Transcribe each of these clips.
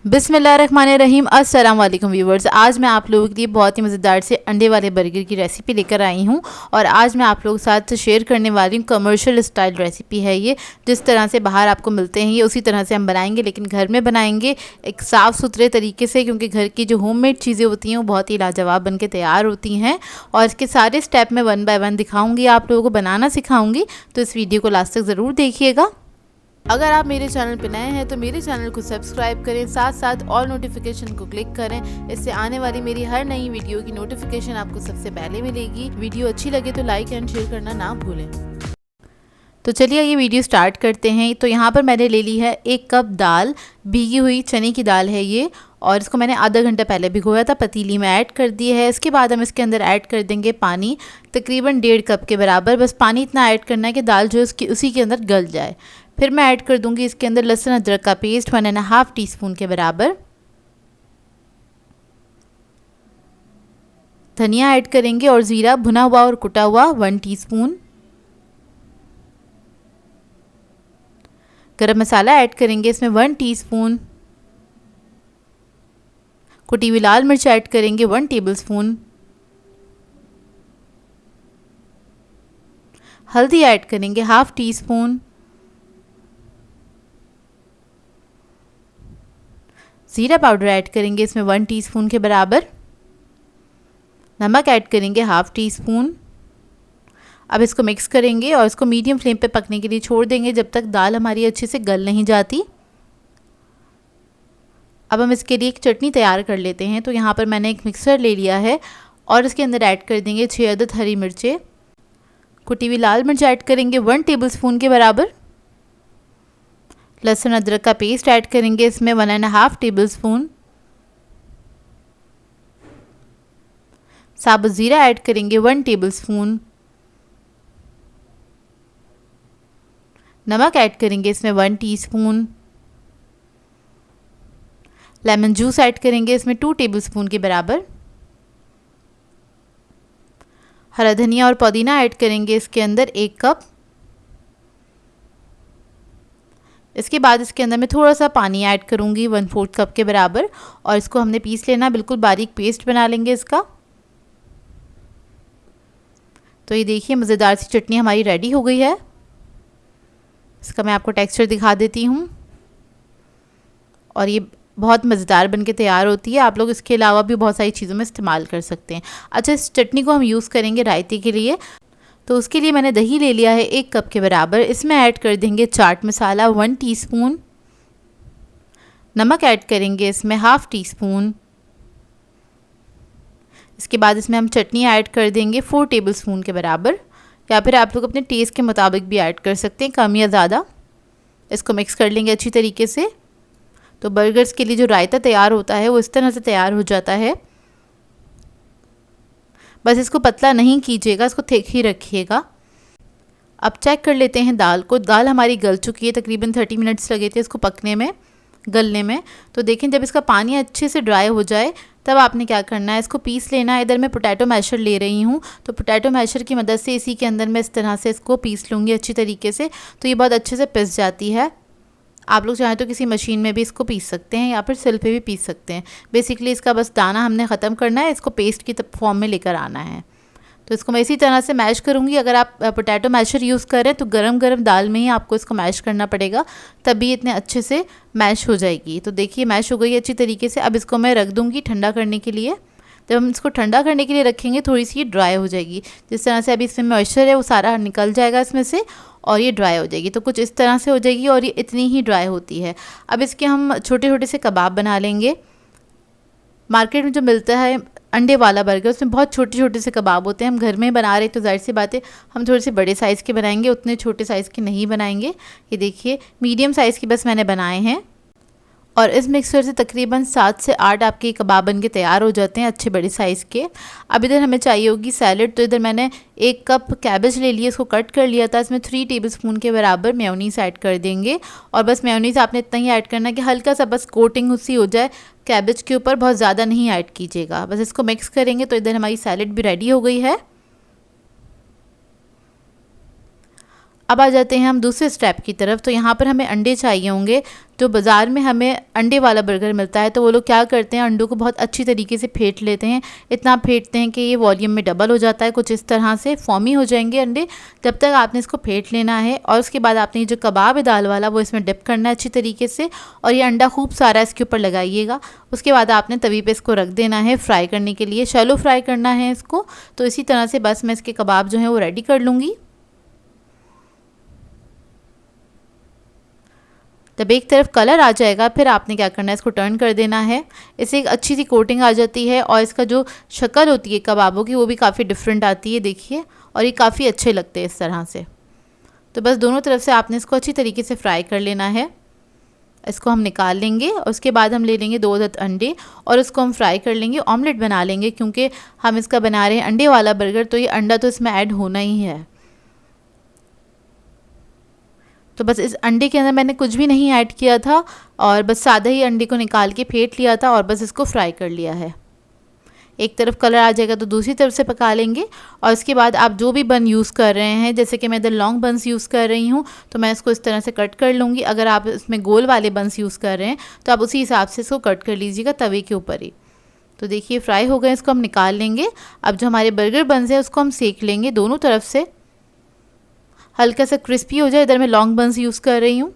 बिस्मिल्लाहिर्रहमानिर्रहीम। अस्सलाम वालेकुम व्यूवर्स। आज मैं आप लोगों के लिए बहुत ही मज़ेदार से अंडे वाले बर्गर की रेसिपी लेकर आई हूँ और आज मैं आप लोगों के साथ शेयर करने वाली हूँ। कमर्शियल स्टाइल रेसिपी है ये। जिस तरह से बाहर आपको मिलते हैं ये उसी तरह से हम बनाएंगे, लेकिन घर में बनाएंगे एक साफ़ सुथरे तरीके से, क्योंकि घर की जो होममेड चीज़ें होती हैं वो बहुत ही लाजवाब बन के तैयार होती हैं। और इसके सारे स्टेप मैं 1 बाय 1 दिखाऊँगी, आप लोगों को बनाना सिखाऊँगी। तो इस वीडियो को लास्ट तक ज़रूर देखिएगा। अगर आप मेरे चैनल पर नए हैं तो मेरे चैनल को सब्सक्राइब करें, साथ साथ ऑल नोटिफिकेशन को क्लिक करें। इससे आने वाली मेरी हर नई वीडियो की नोटिफिकेशन आपको सबसे पहले मिलेगी। वीडियो अच्छी लगे तो लाइक एंड शेयर करना ना भूलें। तो चलिए ये वीडियो स्टार्ट करते हैं। तो यहाँ पर मैंने ले ली है 1 कप दाल, भीगी हुई चने की दाल है ये, और इसको मैंने आधा घंटा पहले भिगोया था, पतीली में ऐड कर दिया है। इसके बाद हम इसके अंदर ऐड कर देंगे पानी, तकरीबन 1.5 कप के बराबर। बस पानी इतना ऐड करना है कि दाल जो है उसी के अंदर गल जाए। फिर मैं ऐड कर दूंगी इसके अंदर लहसुन अदरक का पेस्ट 1.5 टीस्पून के बराबर। धनिया ऐड करेंगे और ज़ीरा भुना हुआ और कुटा हुआ 1 टीस्पून। गरम मसाला ऐड करेंगे इसमें 1 टीस्पून। कुटी हुई लाल मिर्च ऐड करेंगे 1 टेबलस्पून। हल्दी ऐड करेंगे 1/2 टीस्पून। ज़ीरा पाउडर ऐड करेंगे इसमें 1 टीस्पून के बराबर। नमक ऐड करेंगे 1/2 टीस्पून। अब इसको मिक्स करेंगे और इसको मीडियम फ्लेम पे पकने के लिए छोड़ देंगे जब तक दाल हमारी अच्छे से गल नहीं जाती। अब हम इसके लिए एक चटनी तैयार कर लेते हैं। तो यहाँ पर मैंने एक मिक्सर ले लिया है और इसके अंदर ऐड कर देंगे 6 अदद हरी मिर्चें। कुटी हुई लाल मिर्च ऐड करेंगे 1 टेबलस्पून के बराबर। लहसुन अदरक का पेस्ट ऐड करेंगे इसमें 1.5 टेबलस्पून। साबुत ज़ीरा ऐड करेंगे 1 टेबलस्पून। नमक ऐड करेंगे इसमें 1 टीस्पून। लेमन जूस ऐड करेंगे इसमें 2 टेबलस्पून के बराबर। हरा धनिया और पुदीना ऐड करेंगे इसके अंदर 1 कप। इसके बाद इसके अंदर मैं थोड़ा सा पानी ऐड करूँगी 1/4 कप के बराबर, और इसको हमने पीस लेना, बिल्कुल बारीक पेस्ट बना लेंगे इसका। तो ये देखिए मज़ेदार सी चटनी हमारी रेडी हो गई है। इसका मैं आपको टेक्सचर दिखा देती हूँ और ये बहुत मज़ेदार बनके तैयार होती है। आप लोग इसके अलावा भी बहुत सारी चीज़ों में इस्तेमाल कर सकते हैं। अच्छा, इस चटनी को हम यूज़ करेंगे रायते के लिए। तो उसके लिए मैंने दही ले लिया है 1 कप के बराबर। इसमें ऐड कर देंगे चाट मसाला 1 टीस्पून। नमक ऐड करेंगे इसमें 1/2 टीस्पून। इसके बाद इसमें हम चटनी ऐड कर देंगे 4 टेबलस्पून के बराबर, या फिर आप लोग अपने टेस्ट के मुताबिक भी ऐड कर सकते हैं, कम या ज़्यादा। इसको मिक्स कर लेंगे अच्छी तरीके से। तो बर्गर्स के लिए जो रायता तैयार होता है वो इस तरह से तैयार हो जाता है। बस इसको पतला नहीं कीजिएगा, इसको थिक ही रखिएगा। अब चेक कर लेते हैं दाल को। दाल हमारी गल चुकी है, तकरीबन 30 मिनट्स लगे थे इसको पकने में, गलने में। तो देखें जब इसका पानी अच्छे से ड्राई हो जाए तब आपने क्या करना है, इसको पीस लेना है। इधर मैं पोटैटो मैशर ले रही हूँ, तो पोटैटो मैशर की मदद से इसी के अंदर मैं इस तरह से इसको पीस लूँगी अच्छी तरीके से। तो ये बहुत अच्छे से पिस जाती है। आप लोग चाहें तो किसी मशीन में भी इसको पीस सकते हैं या फिर सिल पे भी पीस सकते हैं। बेसिकली इसका बस दाना हमने ख़त्म करना है, इसको पेस्ट की फॉर्म में लेकर आना है। तो इसको मैं इसी तरह से मैश करूँगी। अगर आप पोटैटो मैशर यूज़ करें तो गरम गरम दाल में ही आपको इसको मैश करना पड़ेगा, तभी इतने अच्छे से मैश हो जाएगी। तो देखिए मैश हो गई अच्छी तरीके से। अब इसको मैं रख दूँगी ठंडा करने के लिए। जब हम इसको ठंडा करने के लिए रखेंगे थोड़ी सी ड्राई हो जाएगी। जिस तरह से अभी इसमें मॉइस्चर है वो सारा निकल जाएगा इसमें से और ये ड्राई हो जाएगी। तो कुछ इस तरह से हो जाएगी और ये इतनी ही ड्राई होती है। अब इसके हम छोटे छोटे से कबाब बना लेंगे। मार्केट में जो मिलता है अंडे वाला बर्गर, उसमें बहुत छोटे छोटे से कबाब होते हैं। हम घर में बना रहे तो जाहिर सी बात है हम थोड़े से बड़े साइज़ के बनाएंगे, उतने छोटे साइज़ के नहीं बनाएंगे। ये देखिए मीडियम साइज़ के बस मैंने बनाए हैं और इस मिक्सर से तकरीबन 7 से 8 आपके कबाब बन के तैयार हो जाते हैं अच्छे बड़े साइज़ के। अब इधर हमें चाहिए होगी सैलड। तो इधर मैंने 1 कप कैबेज ले लिया, इसको कट कर लिया था। इसमें 3 टेबलस्पून के बराबर मेयोनीज़ ऐड कर देंगे और बस मेयोनीज़ आपने इतना ही ऐड करना है कि हल्का सा बस कोटिंग उससी हो जाए कैबेज के ऊपर, बहुत ज़्यादा नहीं ऐड कीजिएगा। बस इसको मिक्स करेंगे। तो इधर हमारी सैलड भी रेडी हो गई है। अब आ जाते हैं हम दूसरे स्टेप की तरफ। तो यहाँ पर हमें अंडे चाहिए होंगे। जो बाज़ार में हमें अंडे वाला बर्गर मिलता है तो वो लोग क्या करते हैं, अंडों को बहुत अच्छी तरीके से फेंट लेते हैं। इतना फेंटते हैं कि ये वॉल्यूम में डबल हो जाता है, कुछ इस तरह से फॉर्मी हो जाएंगे अंडे। जब तक आपने इसको फेंट लेना है और उसके बाद आपने ये जो कबाब है दाल वाला वो इसमें डिप करना है अच्छी तरीके से, और ये अंडा खूब सारा इसके ऊपर लगाइएगा। उसके बाद आपने तवी पे इसको रख देना है फ्राई करने के लिए, शैलो फ्राई करना है इसको। तो इसी तरह से बस मैं इसके कबाब जो हैं वो रेडी कर लूँगी। जब एक तरफ कलर आ जाएगा फिर आपने क्या करना है, इसको टर्न कर देना है। इससे एक अच्छी सी कोटिंग आ जाती है और इसका जो शक्ल होती है कबाबों की वो भी काफ़ी डिफरेंट आती है, देखिए। और ये काफ़ी अच्छे लगते हैं इस तरह से। तो बस दोनों तरफ से आपने इसको अच्छी तरीके से फ्राई कर लेना है। इसको हम निकाल लेंगे और उसके बाद हम ले लेंगे 2 अदद अंडे और उसको हम फ्राई कर लेंगे, ऑमलेट बना लेंगे। क्योंकि हम इसका बना रहे हैं अंडे वाला बर्गर, तो ये अंडा तो इसमें ऐड होना ही है। तो बस इस अंडे के अंदर मैंने कुछ भी नहीं ऐड किया था और बस सादा ही अंडे को निकाल के फेंट लिया था और बस इसको फ्राई कर लिया है। एक तरफ कलर आ जाएगा तो दूसरी तरफ से पका लेंगे। और उसके बाद आप जो भी बन यूज़ कर रहे हैं, जैसे कि मैं इधर लॉन्ग बंस यूज़ कर रही हूँ तो मैं इसको इस तरह से कट कर लूँगी। अगर आप इसमें गोल वाले बंस यूज़ कर रहे हैं तो आप उसी हिसाब से इसको कट कर लीजिएगा तवे के ऊपर ही। तो देखिए फ्राई हो गए, इसको हम निकाल लेंगे। अब जो हमारे बर्गर बंस हैं उसको हम सेक लेंगे दोनों तरफ से, हल्का सा क्रिस्पी हो जाए। इधर मैं लॉन्ग बंस यूज़ कर रही हूँ।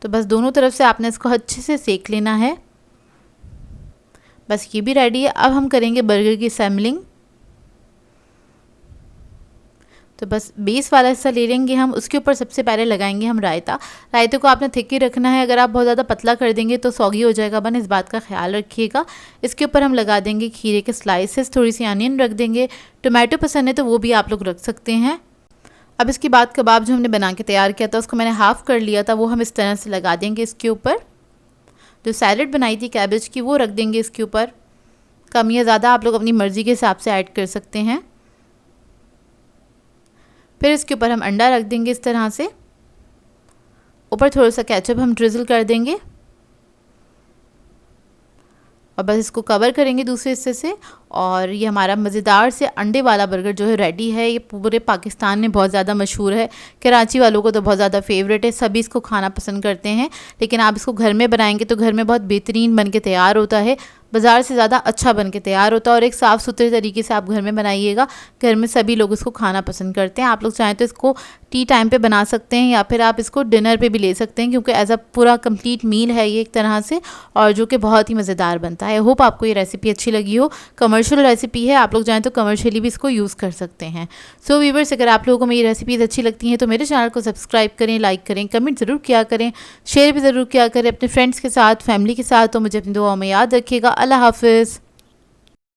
तो बस दोनों तरफ से आपने इसको अच्छे से सेक लेना है। बस ये भी रेडी है। अब हम करेंगे बर्गर की सैम्पलिंग। तो बस बेस वाला हिस्सा ले लेंगे हम, उसके ऊपर सबसे पहले लगाएंगे हम रायता। रायते को आपने थिक ही रखना है, अगर आप बहुत ज़्यादा पतला कर देंगे तो सॉगी हो जाएगा बन, इस बात का ख्याल रखिएगा। इसके ऊपर हम लगा देंगे खीरे के स्लाइसेस, थोड़ी सी अनियन रख देंगे। टोमेटो पसंद है तो वो भी आप लोग रख सकते हैं। अब इसके बाद कबाब जो हमने बना के तैयार किया था उसको मैंने हाफ़ कर लिया था, वो हम इस तरह से लगा देंगे इसके ऊपर। जो सैलड बनाई थी कैबेज की वो रख देंगे इसके ऊपर। कम या ज़्यादा आप लोग अपनी मर्ज़ी के हिसाब से ऐड कर सकते हैं। फिर इसके ऊपर हम अंडा रख देंगे इस तरह से। ऊपर थोड़ा सा केचप हम ड्रिज़ल कर देंगे और बस इसको कवर करेंगे दूसरे हिस्से से। और ये हमारा मज़ेदार से अंडे वाला बर्गर जो है रेडी है। ये पूरे पाकिस्तान में बहुत ज़्यादा मशहूर है, कराची वालों को तो बहुत ज़्यादा फेवरेट है, सभी इसको खाना पसंद करते हैं। लेकिन आप इसको घर में बनाएंगे तो घर में बहुत बेहतरीन बन के तैयार होता है, बाज़ार से ज़्यादा अच्छा बन के तैयार होता है। और एक साफ़ सुथरे तरीके से आप घर में बनाइएगा, घर में सभी लोग इसको खाना पसंद करते हैं। आप लोग चाहें तो इसको टी टाइम पे बना सकते हैं या फिर आप इसको डिनर पे भी ले सकते हैं, क्योंकि एज अ पूरा कंप्लीट मील है ये एक तरह से, और जो कि बहुत ही मज़ेदार बनता है। आई होप आपको ये रेसिपी अच्छी लगी हो। कमर्शियल रेसिपी है, आप लोग चाहें तो कमर्शियली भी इसको यूज़ कर सकते हैं। सो व्यूअर्स, अगर आप लोगों को मेरी रेसिपीज़ अच्छी लगती हैं तो मेरे चैनल को सब्सक्राइब करें, लाइक करें, कमेंट ज़रूर किया करें, शेयर भी ज़रूर किया करें अपने फ्रेंड्स के साथ, फैमिली के साथ। तो मुझे अपनी दुआओं में याद रखिएगा। अल्लाह हाफ़िज़।